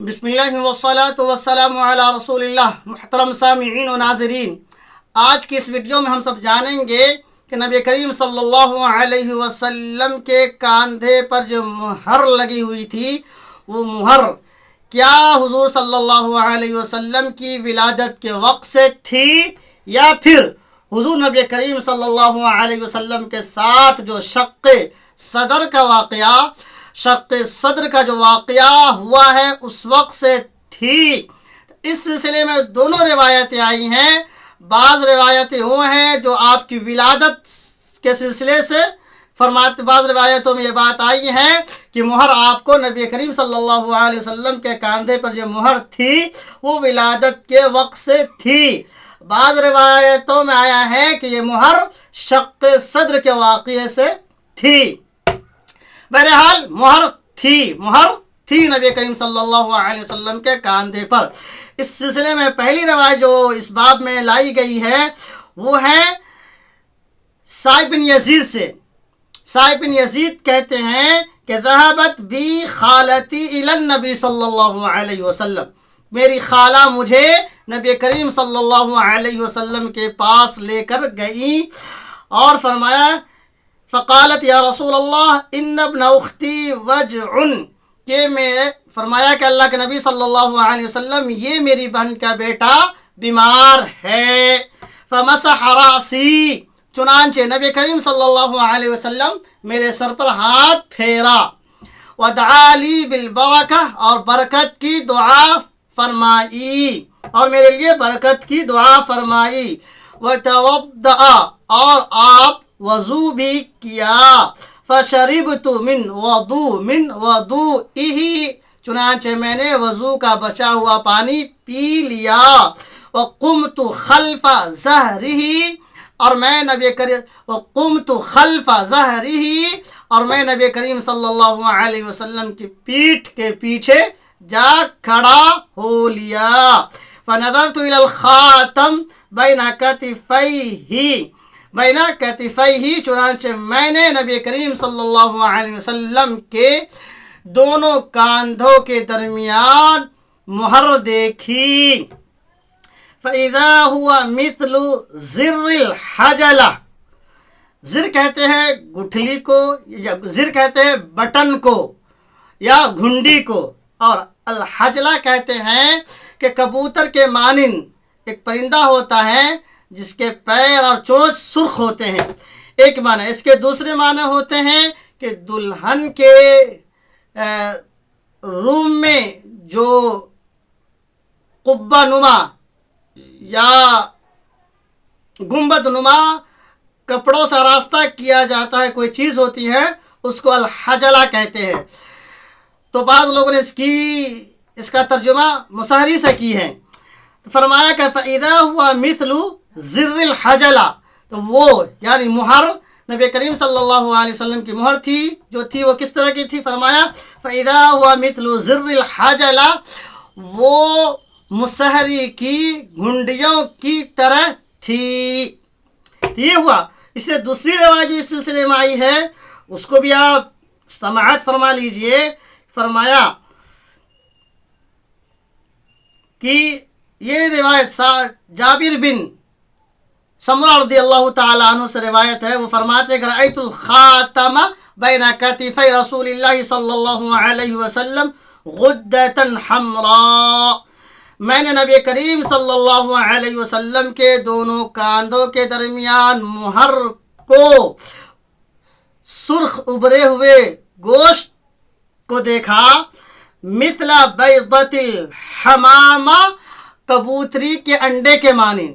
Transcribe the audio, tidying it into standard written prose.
بسم اللہ والصلاة والسلام علی رسول اللہ۔ محترم سامعین و ناظرین، آج کی اس ویڈیو میں ہم سب جانیں گے کہ نبی کریم صلی اللہ علیہ وسلم کے کاندھے پر جو مہر لگی ہوئی تھی، وہ مہر کیا حضور صلی اللہ علیہ وسلم کی ولادت کے وقت سے تھی یا پھر حضور نبی کریم صلی اللہ علیہ وسلم کے ساتھ جو شق صدر کا جو واقعہ ہوا ہے اس وقت سے تھی۔ اس سلسلے میں دونوں روایتیں آئی ہیں۔ بعض روایتیں وہ ہیں جو آپ کی ولادت کے سلسلے سے فرماتے، بعض روایتوں میں یہ بات آئی ہے کہ مہر آپ کو نبی کریم صلی اللہ علیہ وسلم کے کاندھے پر جو مہر تھی وہ ولادت کے وقت سے تھی۔ بعض روایتوں میں آیا ہے کہ یہ مہر شق صدر کے واقعے سے تھی۔ بہرحال مہر تھی نبی کریم صلی اللہ علیہ وسلم کے کاندھے پر۔ اس سلسلے میں پہلی روایت جو اس باب میں لائی گئی ہے وہ ہے صائب بن یزید سے۔ صائب بن یزید کہتے ہیں کہ ذہبت بی خالتی الی النبی صلی اللہ علیہ وسلم، میری خالہ مجھے نبی کریم صلی اللہ علیہ وسلم کے پاس لے کر گئی اور فرمایا، فقالت یا رسول اللہ ان ابن اختی وجع، کہ میں فرمایا کہ اللہ کے نبی صلی اللہ علیہ وسلم یہ میری بہن کا بیٹا بیمار ہے۔ فمسح راسی، چنانچہ نبی کریم صلی اللہ علیہ وسلم میرے سر پر ہاتھ پھیرا، ودعا لی بالبرکہ، اور برکت کی دعا فرمائی، اور میرے لیے برکت کی دعا فرمائی، وتوضأ، اور آپ وضو بھی کیا، فشربت من وضوئہ، چنانچہ میں نے وضو کا بچا ہوا پانی پی لیا، وقمت خلف ظہرہ، اور میں نبی کریم صلی اللہ علیہ وسلم کی پیٹھ کے پیچھے جا کھڑا ہو لیا، فنظرت الی الخاتم بین کتفیہ، چنانچہ میں نے نبی کریم صلی اللہ علیہ وسلم کے دونوں کاندھوں کے درمیان مہر دیکھی، فَإِذَا هُوَ مِثْلُ زِرِّ الْحَجَلَةِ، زر کہتے ہیں گٹھلی کو، یا زر کہتے ہیں بٹن کو یا گھنڈی کو، اور الحجلہ کہتے ہیں کہ کبوتر کے مانند ایک پرندہ ہوتا ہے جس کے پیر اور چونچ سرخ ہوتے ہیں، ایک معنی۔ اس کے دوسرے معنی ہوتے ہیں کہ دلہن کے روم میں جو قبہ نما یا گنبد نما کپڑوں سے راستہ کیا جاتا ہے، کوئی چیز ہوتی ہے، اس کو الحجلہ کہتے ہیں۔ تو بعض لوگوں نے اس کا ترجمہ مصہری سے کی ہے۔ فرمایا کہ فَإِذَا هُوَ مِثْلُ زِرِّ الْحَجَلَةِ، تو وہ یعنی مہر نبی کریم صلی اللہ علیہ وسلم کی مہر تھی جو تھی وہ کس طرح کی تھی؟ فرمایا فَإِذَا هُوَ مِثْلُ زِرِّ الْحَجَلَةِ، وہ مصہری کی گھنڈیوں کی طرح تھی۔ یہ ہوا۔ اس سے دوسری روایت جو اس سلسلے میں آئی ہے اس کو بھی آپ سماعت فرما لیجئے۔ فرمایا کہ یہ روایت جابر بن سمرہ رضی اللہ تعالیٰ عنہ سے روایت ہے۔ وہ فرماتے ہیں کہ رأیت الخاتم بین کتفی رسول اللہ صلی اللہ علیہ وسلم غدۃ حمراء، میں نے نبی کریم صلی اللہ علیہ وسلم کے دونوں کاندھوں کے درمیان مہر کو، سرخ ابھرے ہوئے گوشت کو دیکھا، مثل بیضۃ الحمامہ، کبوتری کے انڈے کے مانند،